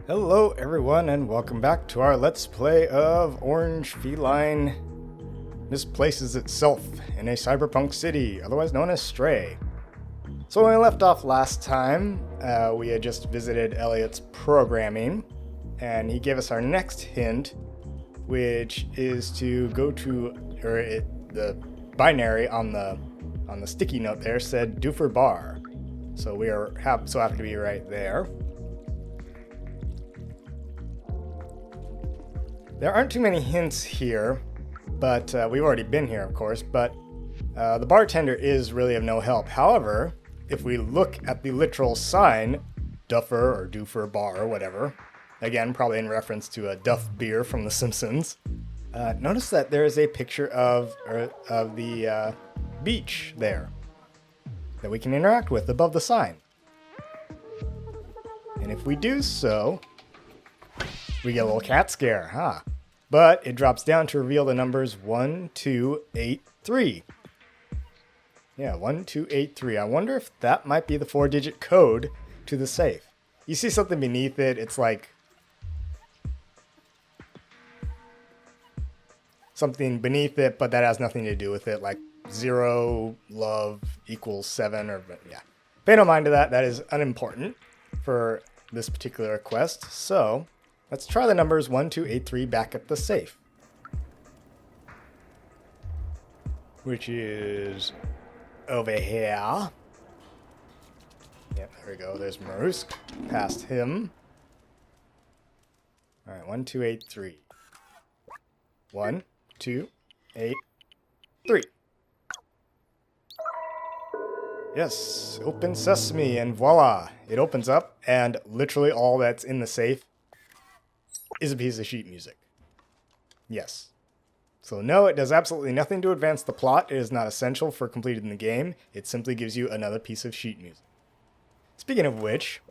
Hello everyone and welcome back to our Let's Play of Orange Feline Misplaces Itself in a cyberpunk city, otherwise known as Stray. So when we left off last time, we had just visited Elliot's programming, and he gave us our next hint, which is to go to, the binary on the sticky note there said Doofer Bar. So we are so happy to be right there. There aren't too many hints here, but we've already been here, of course, but the bartender is really of no help. However, if we look at the literal sign, Duffer or Doofer Bar or whatever, again, probably in reference to a Duff beer from The Simpsons, notice that there is a picture of the beach there that we can interact with above the sign. And if we do so, we get a little cat scare, huh? But it drops down to reveal the numbers 1283. Yeah, 1283. I wonder if that might be the 4-digit code to the safe. You see something beneath it, it's like something beneath it, but that has nothing to do with it, like 0 love equals 7, or yeah. Pay no mind to that, that is unimportant for this particular quest. So let's try the numbers 1283 back at the safe, which is over here. Yep, there we go. There's Marusk. Past him. All right, 1283. 1283. Yes, open sesame, and voila! It opens up, and literally all that's in the safe is a piece of sheet music. Yes. So no, it does absolutely nothing to advance the plot. It is not essential for completing the game. It simply gives you another piece of sheet music. Speaking of which,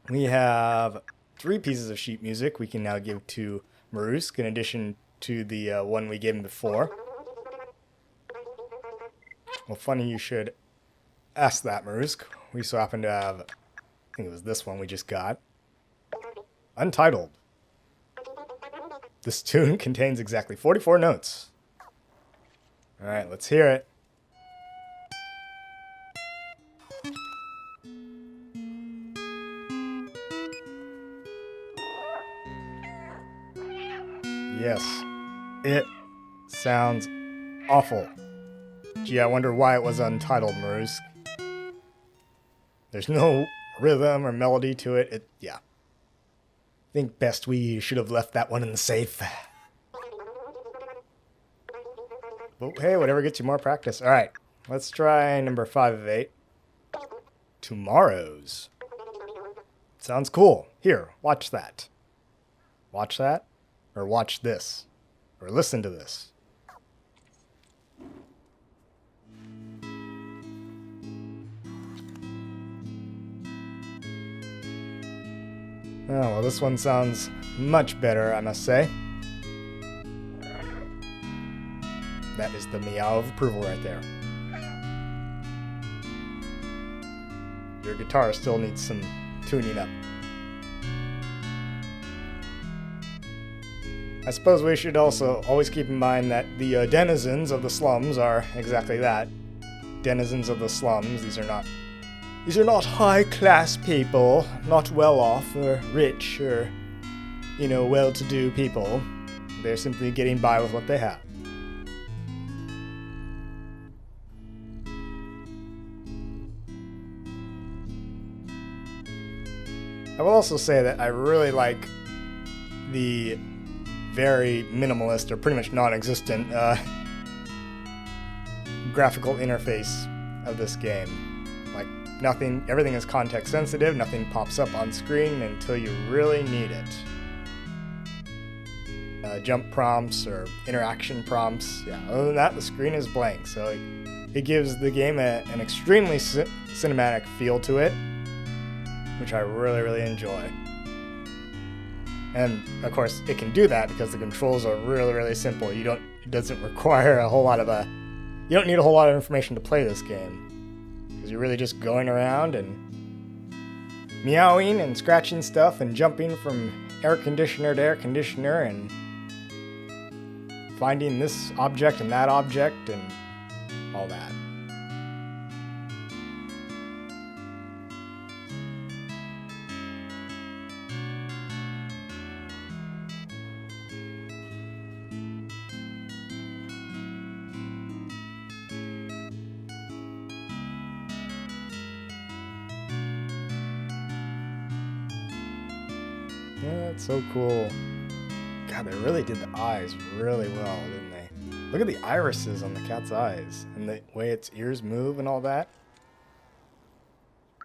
we have 3 pieces of sheet music we can now give to Marusk in addition to the one we gave him before. Well, funny you should ask that, Marusk. We so happen to have, I think it was this one we just got. Untitled. This tune contains exactly 44 notes. Alright, let's hear it. Yes, it sounds awful. Gee, I wonder why it was untitled, Marusk. There's no rhythm or melody to it. Yeah. I think best we should have left that one in the safe. But hey, whatever gets you more practice. Alright, let's try number 5 of 8. Tomorrow's. Sounds cool. Here, watch that. Watch that? Or watch this. Or listen to this. Oh, well, this one sounds much better, I must say. That is the meow of approval right there. Your guitar still needs some tuning up. I suppose we should also always keep in mind that the denizens of the slums are exactly that. Denizens of the slums. These are not high-class people, not well-off or rich or, well-to-do people. They're simply getting by with what they have. I will also say that I really like the very minimalist or pretty much non-existent graphical interface of this game. Like, nothing, everything is context sensitive, nothing pops up on screen until you really need it. Jump prompts or interaction prompts, yeah, other than that, the screen is blank, so it gives the game an extremely cinematic feel to it, which I really, really enjoy. And, of course, it can do that because the controls are really, really simple. It doesn't require you don't need a whole lot of information to play this game. Because you're really just going around and meowing and scratching stuff and jumping from air conditioner to air conditioner and finding this object and that object and all that. Yeah, that's so cool. God, they really did the eyes really well, didn't they? Look at the irises on the cat's eyes and the way its ears move and all that.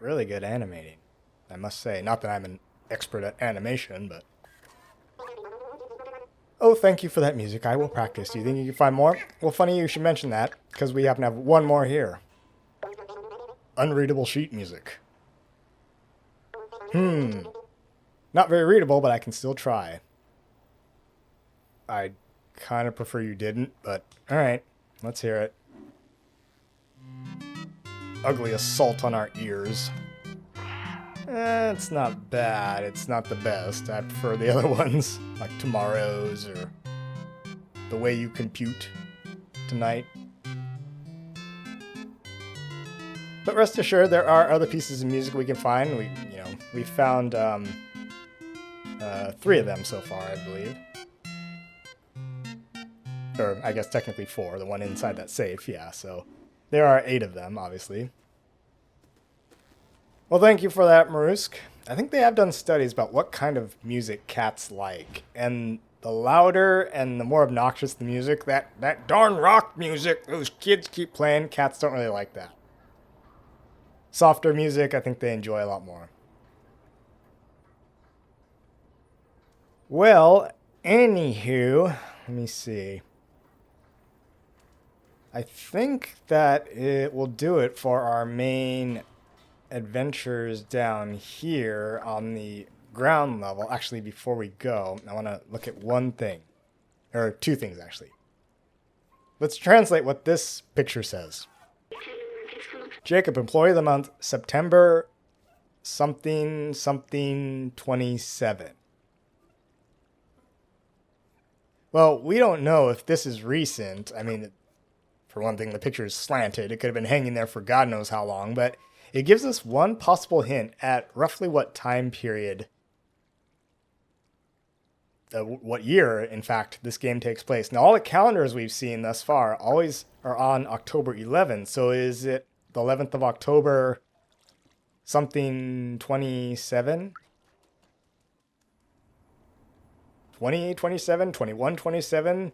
Really good animating, I must say. Not that I'm an expert at animation, but... Oh, thank you for that music. I will practice. Do you think you can find more? Well, funny you should mention that, because we happen to have one more here. Unreadable sheet music. Not very readable, but I can still try. I kind of prefer you didn't, but alright. Let's hear it. Ugly assault on our ears. It's not bad. It's not the best. I prefer the other ones, like Tomorrow's or The Way You Compute Tonight. But rest assured, there are other pieces of music we can find. We found 3 of them so far, I believe. Or I guess technically 4. The one inside that safe, yeah. So there are 8 of them, obviously. Well, thank you for that, Marusk. I think they have done studies about what kind of music cats like. And the louder and the more obnoxious the music, that darn rock music those kids keep playing, cats don't really like that. Softer music, I think they enjoy a lot more. Well, anywho, let me see. I think that it will do it for our main adventures down here on the ground level. Actually, before we go, I want to look at one thing. Or 2 things, actually. Let's translate what this picture says. Jacob, employee of the month, September something 27. Well, we don't know if this is recent. I mean, for one thing, the picture is slanted. It could have been hanging there for God knows how long, but it gives us one possible hint at roughly what time period, what year, in fact, this game takes place. Now, all the calendars we've seen thus far always are on October 11th, so is it the 11th of October something 27? 2027, 2127,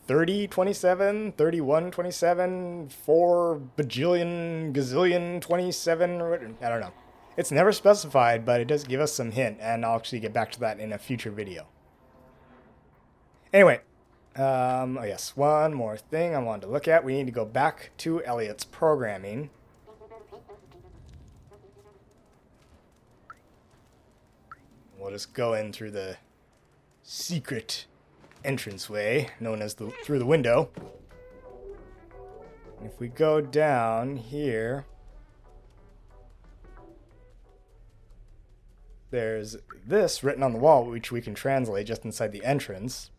3027, 3127, 4 bajillion, gazillion, 27, I don't know. It's never specified, but it does give us some hint, and I'll actually get back to that in a future video. Anyway, oh yes, one more thing I wanted to look at. We need to go back to Elliot's programming. We'll just go in through the secret entranceway, known as through the window. And if we go down here, there's this written on the wall, which we can translate just inside the entrance.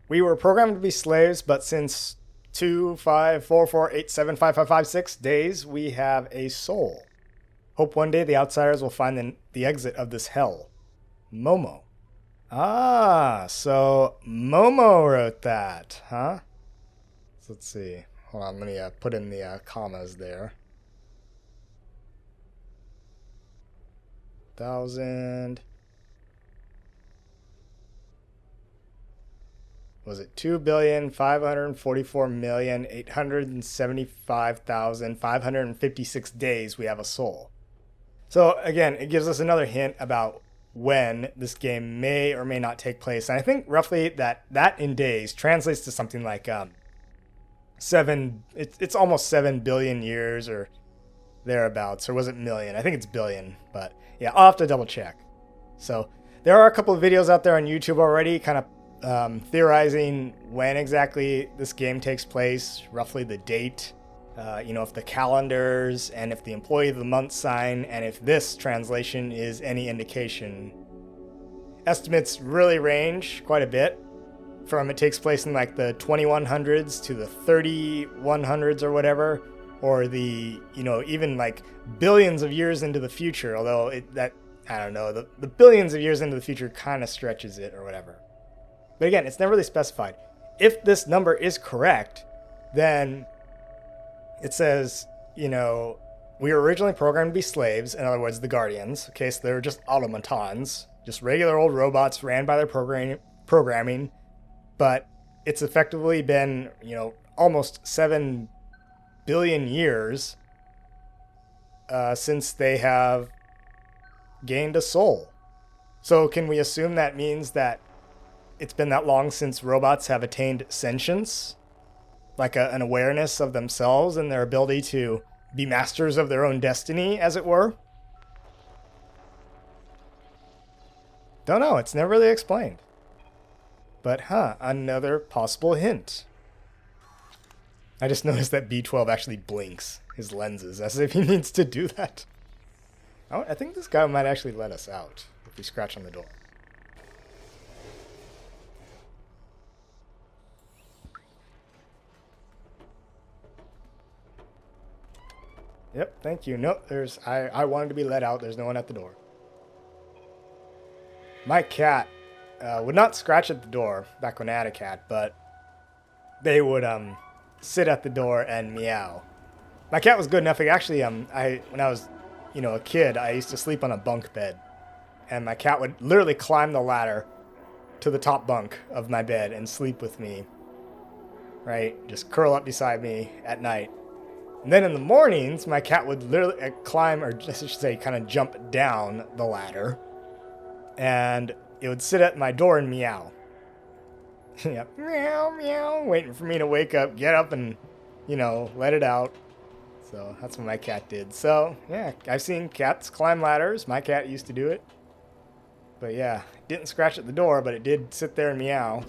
We were programmed to be slaves, but since 25448755556 days, we have a soul. Hope one day the outsiders will find the exit of this hell. Momo. Ah, so Momo wrote that, huh? So let's see. Hold on, let me put in the commas there. 1,000. Was it 2,544,875,556 days we have a soul? So again, it gives us another hint about when this game may or may not take place. And I think roughly that in days translates to something like it's almost 7 billion years or thereabouts. Or was it million? I think it's billion, but yeah, I'll have to double check. So there are a couple of videos out there on YouTube already kind of theorizing when exactly this game takes place, roughly the date. if the calendars and if the employee of the month sign and if this translation is any indication. Estimates really range quite a bit from it takes place in like the 2100s to the 3100s or whatever, or the, even like billions of years into the future, although I don't know, the billions of years into the future kind of stretches it or whatever. But again, it's never really specified. If this number is correct, then it says, we were originally programmed to be slaves, in other words, the Guardians. Okay, so they're just automatons, just regular old robots ran by their programming, but it's effectively been, almost 7 billion years since they have gained a soul. So can we assume that means that it's been that long since robots have attained sentience? Like an awareness of themselves and their ability to be masters of their own destiny, as it were? Don't know, it's never really explained. But another possible hint. I just noticed that B12 actually blinks his lenses as if he needs to do that. I think this guy might actually let us out if we scratch on the door. Yep, thank you. Nope, I wanted to be let out. There's no one at the door. My cat would not scratch at the door back when I had a cat, but they would sit at the door and meow. My cat was good enough. Actually, when I was, a kid, I used to sleep on a bunk bed, and my cat would literally climb the ladder to the top bunk of my bed and sleep with me. Right, just curl up beside me at night. And then in the mornings, my cat would literally climb, or I should say, kind of jump down the ladder, and it would sit at my door and meow. Yep, meow, meow, waiting for me to wake up, get up, and, let it out. So that's what my cat did. So, yeah, I've seen cats climb ladders. My cat used to do it. But yeah, it didn't scratch at the door, but it did sit there and meow.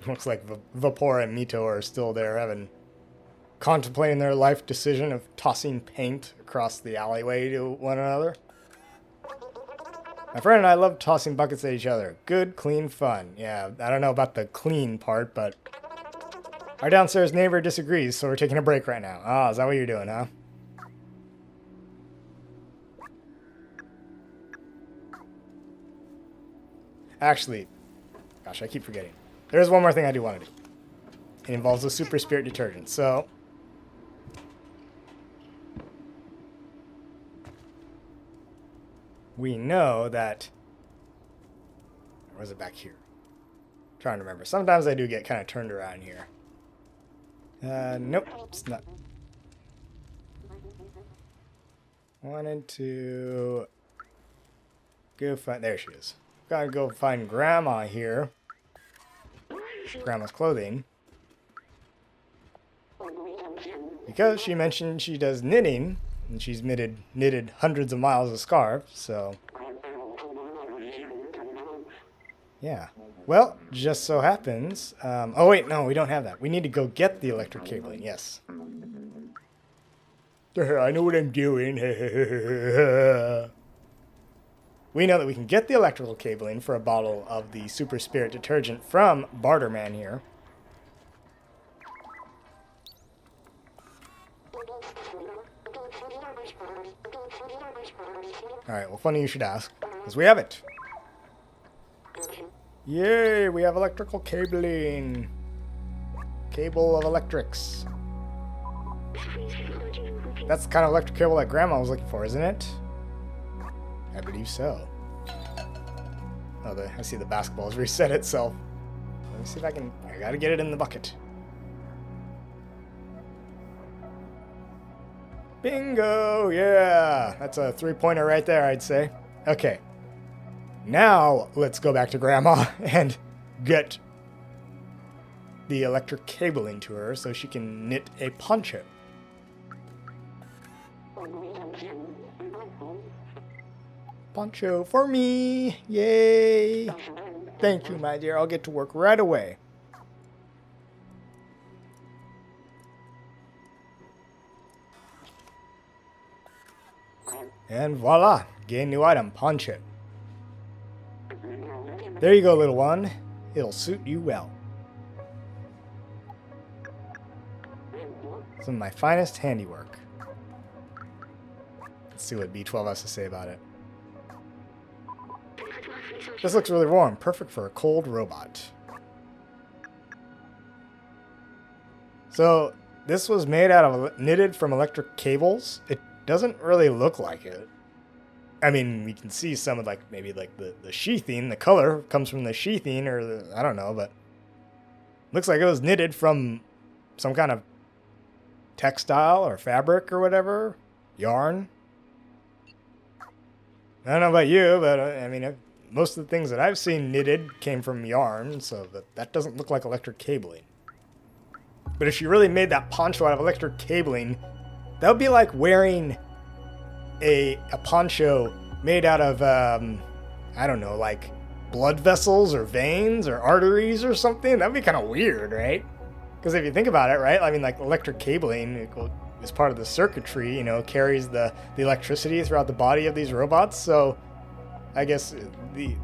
Looks like Vapor and Mito are still there, contemplating their life decision of tossing paint across the alleyway to one another. My friend and I love tossing buckets at each other. Good, clean fun. Yeah, I don't know about the clean part, but our downstairs neighbor disagrees, so we're taking a break right now. Ah, is that what you're doing, huh? Actually, gosh, I keep forgetting. There's one more thing I do want to do. It involves a super spirit detergent. So, we know that, or was it back here? I'm trying to remember. Sometimes I do get kind of turned around here. Nope, it's not. Wanted to go find, there she is. Gotta go find Grandma here. Grandma's clothing. Because she mentioned she does knitting, and she's knitted hundreds of miles of scarves, so yeah. Well, just so happens, oh wait, no, we don't have that. We need to go get the electric cabling, yes. I know what I'm doing. We know that we can get the electrical cabling for a bottle of the Super Spirit detergent from Barterman here. Alright, well, funny you should ask, because we have it. Yay, we have electrical cabling. Cable of electrics. That's the kind of electric cable that Grandma was looking for, isn't it? I believe so. Oh, I see the basketball has reset itself. Let me see if I gotta get it in the bucket. Bingo! Yeah! That's a 3-pointer right there, I'd say. Okay. Now, let's go back to Grandma and get the electric cabling to her so she can knit a poncho. Poncho for me! Yay! Thank you, my dear. I'll get to work right away. And voila, gain new item, pawn chip. There you go, little one. It'll suit you well. Some of my finest handiwork. Let's see what B12 has to say about it. This looks really warm, perfect for a cold robot. So, this was made out of knitted from electric cables. It doesn't really look like it. I mean, we can see some of maybe the sheathing, the color comes from the sheathing or I don't know, but looks like it was knitted from some kind of textile or fabric or whatever, yarn. I don't know about you, but I mean, most of the things that I've seen knitted came from yarn, so that doesn't look like electric cabling. But if she really made that poncho out of electric cabling, that would be like wearing a poncho made out of, I don't know, like blood vessels or veins or arteries or something. That would be kind of weird, right? Because if you think about it, right? I mean, like electric cabling is part of the circuitry, carries the electricity throughout the body of these robots. So I guess the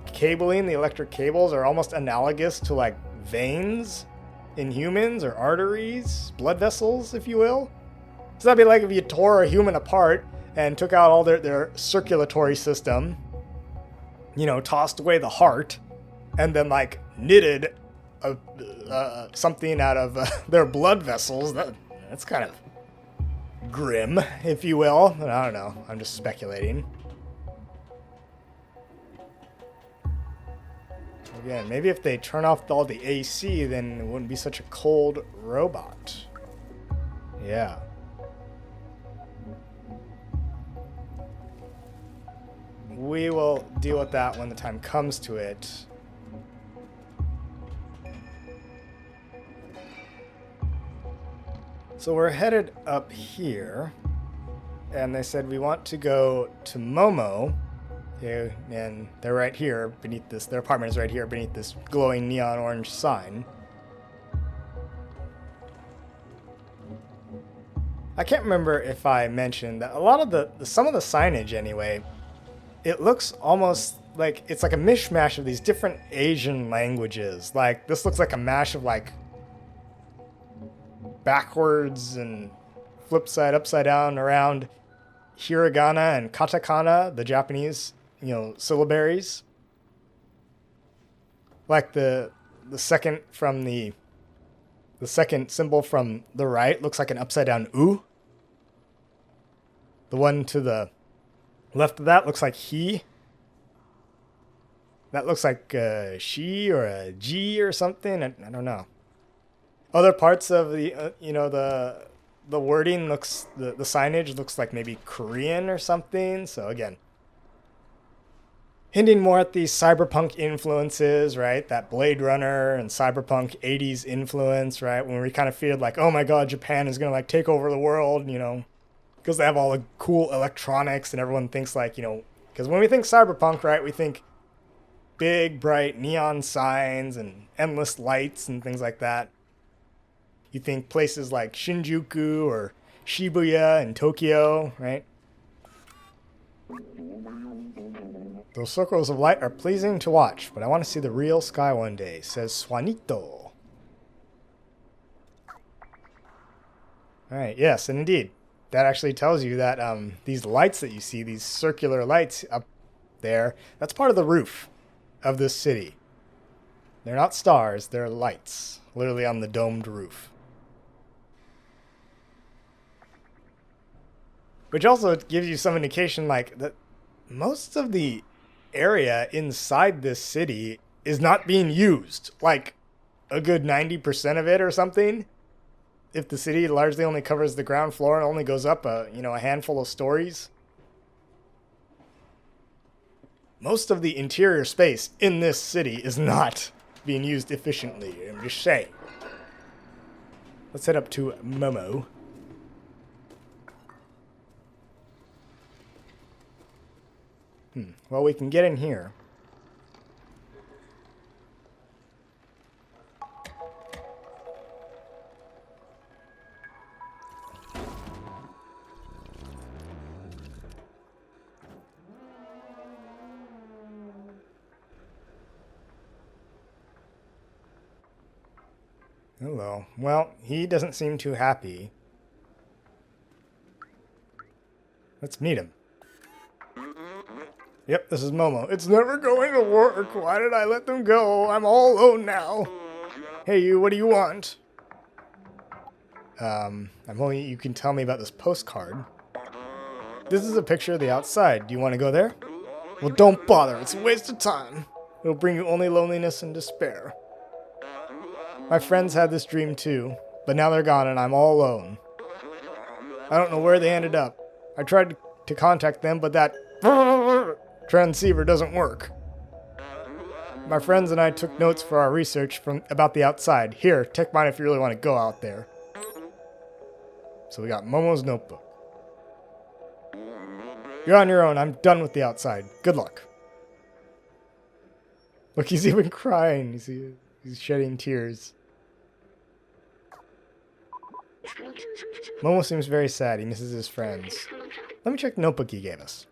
cabling, the electric cables are almost analogous to like veins in humans or arteries, blood vessels, if you will. So that'd be like if you tore a human apart and took out all their circulatory system, tossed away the heart, and then like knitted something out of their blood vessels. That's kind of grim, if you will. I don't know. I'm just speculating. Again, maybe if they turn off all the AC, then it wouldn't be such a cold robot. Yeah. We will deal with that when the time comes to it. So we're headed up here, and they said we want to go to Momo. Yeah, and they're right here beneath this. Their apartment is right here beneath this glowing neon orange sign. I can't remember if I mentioned that a lot of some of the signage anyway, it looks almost like it's like a mishmash of these different Asian languages. Like this looks like a mash of like backwards and flip side, upside down, around hiragana and katakana, the Japanese syllabaries. Like the second from the second symbol from the right looks like an upside down U. The one to the left of that looks like he. That looks like a she or a G or something. I don't know. Other parts of the the wording looks the signage looks like maybe Korean or something. So again, hinting more at these cyberpunk influences, right? That Blade Runner and cyberpunk 80s influence, right? When we kind of feel like, oh my god, Japan is going to like take over the world, because they have all the cool electronics and everyone thinks like, because when we think cyberpunk, right, we think big, bright neon signs and endless lights and things like that. You think places like Shinjuku or Shibuya in Tokyo, right? Those circles of light are pleasing to watch, but I want to see the real sky one day, says Swanito. Alright, yes, and indeed. That actually tells you that these lights that you see, these circular lights up there, that's part of the roof of this city. They're not stars, they're lights, literally on the domed roof. Which also gives you some indication like that most of the area inside this city is not being used. Like a good 90% of it or something. If the city largely only covers the ground floor and only goes up a handful of stories. Most of the interior space in this city is not being used efficiently. I'm just saying. Let's head up to Momo. Well, we can get in here. Hello. Well, he doesn't seem too happy. Let's meet him. Yep, this is Momo. It's never going to work. Why did I let them go? I'm all alone now. Hey, you, what do you want? I'm hoping you can tell me about this postcard. This is a picture of the outside. Do you want to go there? Well, don't bother. It's a waste of time. It'll bring you only loneliness and despair. My friends had this dream too, but now they're gone and I'm all alone. I don't know where they ended up. I tried to contact them, but that transceiver doesn't work. My friends and I took notes for our research about the outside. Here, take mine if you really want to go out there. So we got Momo's notebook. You're on your own. I'm done with the outside. Good luck. Look, he's even crying. He's shedding tears. Momo seems very sad. He misses his friends. Let me check the notebook he gave us.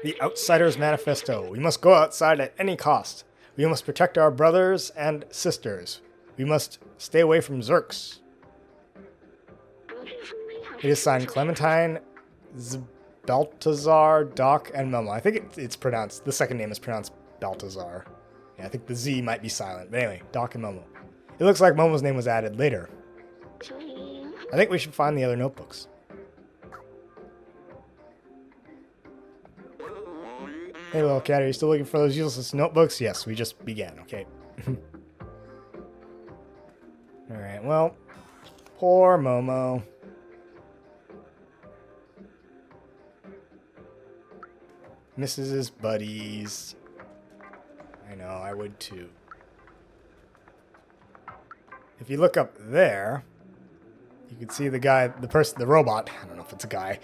The Outsider's Manifesto. We must go outside at any cost. We must protect our brothers and sisters. We must stay away from Zerks. It is signed Clementine, Baltazar, Doc, and Momo. I think it's pronounced, the second name is pronounced Baltazar. Yeah, I think the Z might be silent. But anyway, Doc and Momo. It looks like Momo's name was added later. I think we should find the other notebooks. Hey, little cat, are you still looking for those useless notebooks? Yes, we just began, okay. Alright, well, poor Momo. Misses his buddies. I know, I would too. If you look up there, you can see the guy, the robot, I don't know if it's a guy,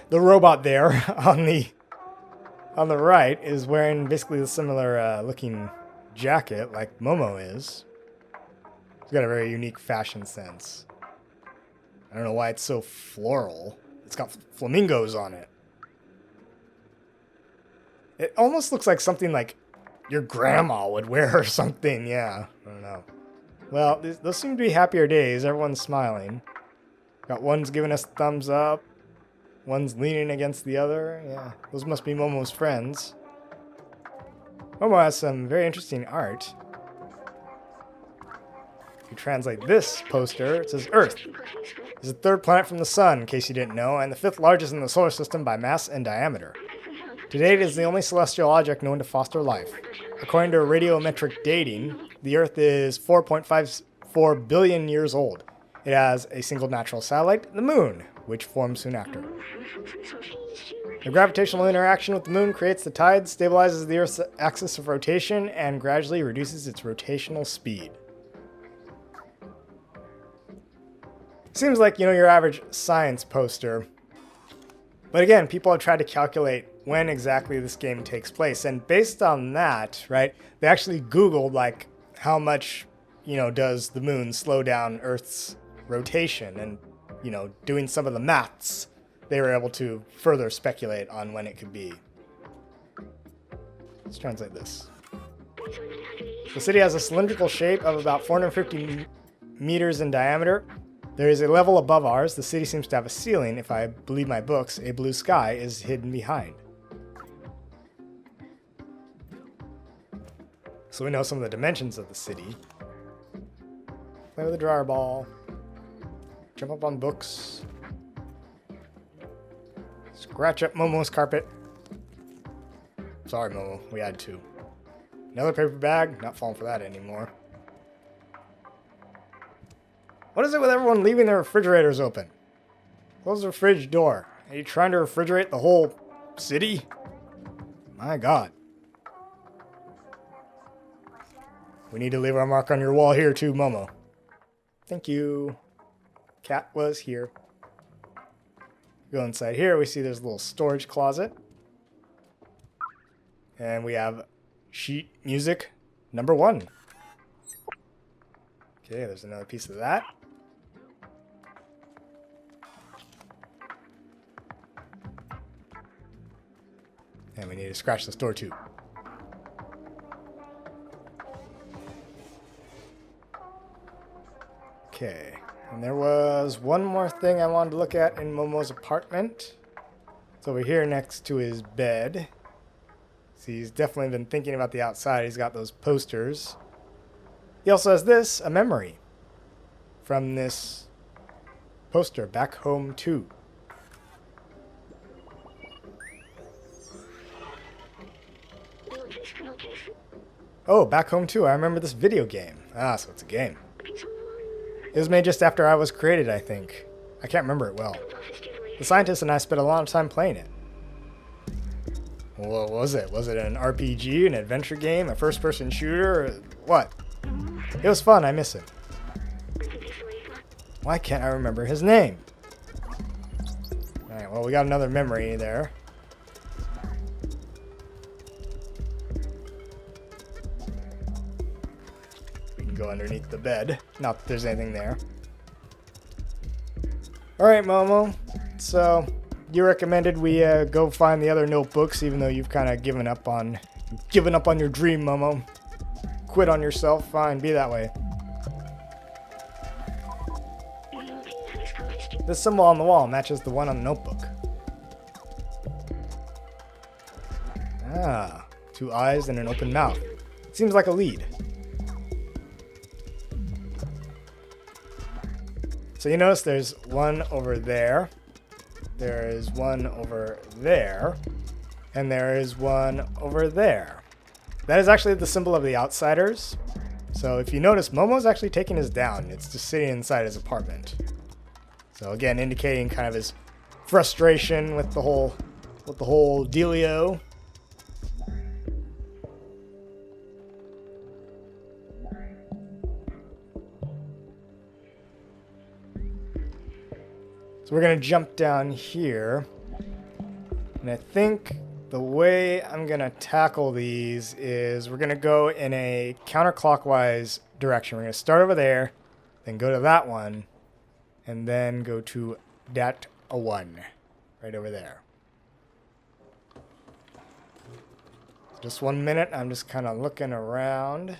the robot there on the right is wearing basically a similar looking jacket like Momo is. He's got a very unique fashion sense. I don't know why it's so floral. It's got flamingos on it. It almost looks like something like your grandma would wear or something. Yeah, I don't know. Well, those seem to be happier days. Everyone's smiling. Got one's giving us thumbs up. One's leaning against the other. Yeah, those must be Momo's friends. Momo has some very interesting art. If you translate this poster, it says Earth is the third planet from the Sun, in case you didn't know, and the fifth largest in the solar system by mass and diameter. To date, it is the only celestial object known to foster life. According to radiometric dating, the Earth is 4.54 billion years old. It has a single natural satellite, the Moon, which formed soon after. The gravitational interaction with the Moon creates the tides, stabilizes the Earth's axis of rotation, and gradually reduces its rotational speed. Seems like, your average science poster. But again, people have tried to calculate when exactly this game takes place. And based on that, right, they actually Googled, like, how much, does the Moon slow down Earth's rotation? And, doing some of the maths, they were able to further speculate on when it could be. Let's translate this. The city has a cylindrical shape of about 450 meters in diameter. There is a level above ours. The city seems to have a ceiling. If I believe my books, a blue sky is hidden behind. So we know some of the dimensions of the city. Play with a dryer ball. Jump up on books. Scratch up Momo's carpet. Sorry, Momo. We had to. Another paper bag. Not falling for that anymore. What is it with everyone leaving their refrigerators open? Close the fridge door. Are you trying to refrigerate the whole city? My God. We need to leave our mark on your wall here too, Momo. Thank you. Cat was here. Go inside here. We see there's a little storage closet. And we have sheet music number 1. Okay, there's another piece of that. And we need to scratch this door too. Okay. And there was one more thing I wanted to look at in Momo's apartment. It's over here next to his bed. See, he's definitely been thinking about the outside. He's got those posters. He also has this, a memory from this poster, Back Home 2. Oh, Back Home 2. I remember this video game. Ah, so it's a game. It was made just after I was created, I think. I can't remember it well. The scientist and I spent a lot of time playing it. What was it? Was it an RPG, an adventure game, a first-person shooter, or what? It was fun. I miss it. Why can't I remember his name? Alright, well, we got another memory there. We can go underneath the bed. Not that there's anything there. Alright, Momo. So, you recommended we go find the other notebooks, even though you've kind of given up on your dream, Momo. Quit on yourself. Fine, be that way. This symbol on the wall matches the one on the notebook. Ah, 2 eyes and an open mouth. Seems like a lead. So you notice there's one over there. There is one over there. And there is one over there. That is actually the symbol of the outsiders. So if you notice, Momo's actually taking us down. It's just sitting inside his apartment. So again, indicating kind of his frustration with the whole dealio. So we're gonna jump down here, and I think the way I'm gonna tackle these is we're gonna go in a counterclockwise direction. We're gonna start over there, then go to that one, and then go to that one right over there. Just 1 minute. I'm just kind of looking around.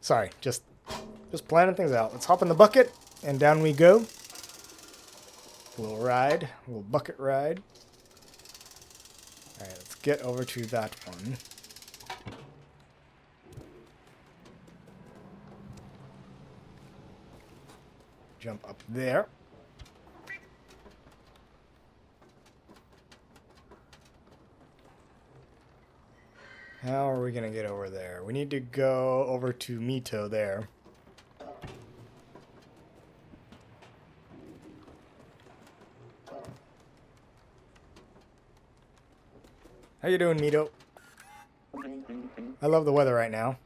Sorry, just planning things out. Let's hop in the bucket, and down we go. A little ride, a little bucket ride. All right, let's get over to that one. Jump up there. How are we going to get over there? We need to go over to Mito there. How you doing, Mito? I love the weather right now.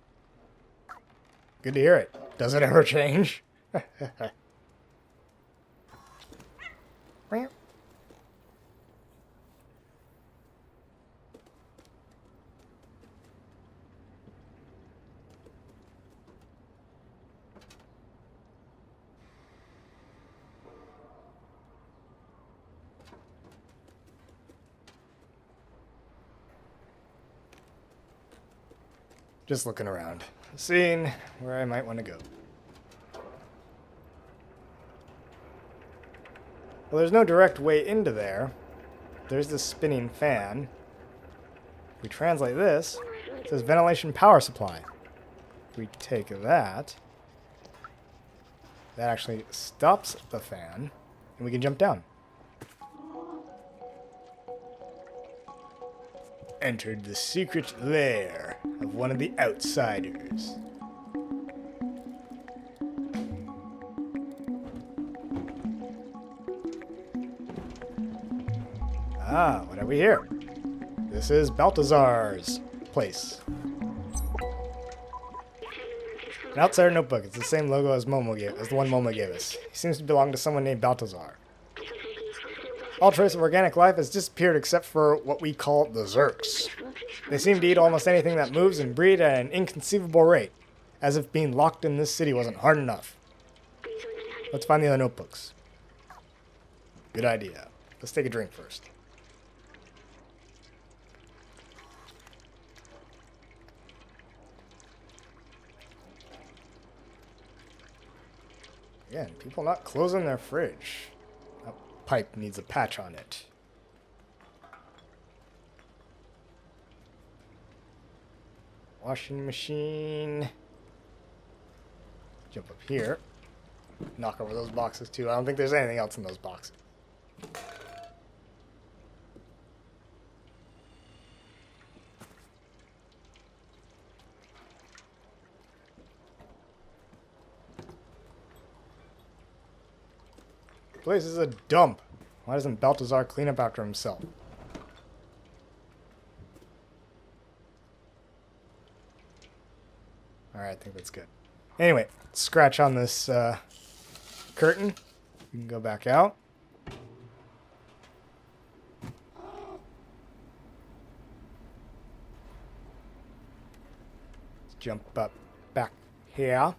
Good to hear it. Does it ever change? Just looking around, seeing where I might want to go. Well, there's no direct way into there. There's this spinning fan. If we translate this, it says ventilation power supply. If we take that, that actually stops the fan, and we can jump down. Entered the secret lair of one of the outsiders. Ah, what have we here? This is Balthazar's place. An outsider notebook. It's the same logo as the one Momo gave us. He seems to belong to someone named Balthazar. All trace of organic life has disappeared except for what we call the Zerks. They seem to eat almost anything that moves and breed at an inconceivable rate, as if being locked in this city wasn't hard enough. Let's find the other notebooks. Good idea. Let's take a drink first. Again, people not closing their fridge. That pipe needs a patch on it. Washing machine. Jump up here. Knock over those boxes too. I don't think there's anything else in those boxes. Place is a dump. Why doesn't Balthazar clean up after himself? Alright, I think that's good. Anyway, scratch on this curtain. You can go back out. Let's jump up back here.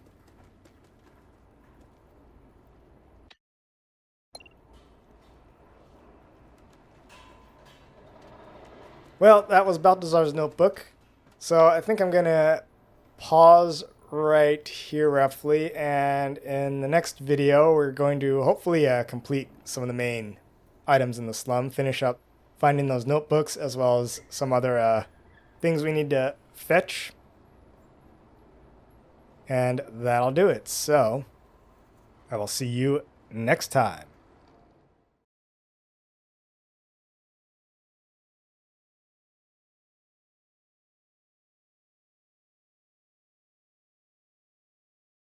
Well, that was Balthazar's notebook. So I think I'm going to pause right here roughly, and in the next video we're going to hopefully complete some of the main items in the slum, finish up finding those notebooks as well as some other things we need to fetch, and that'll do it. So I will see you next time.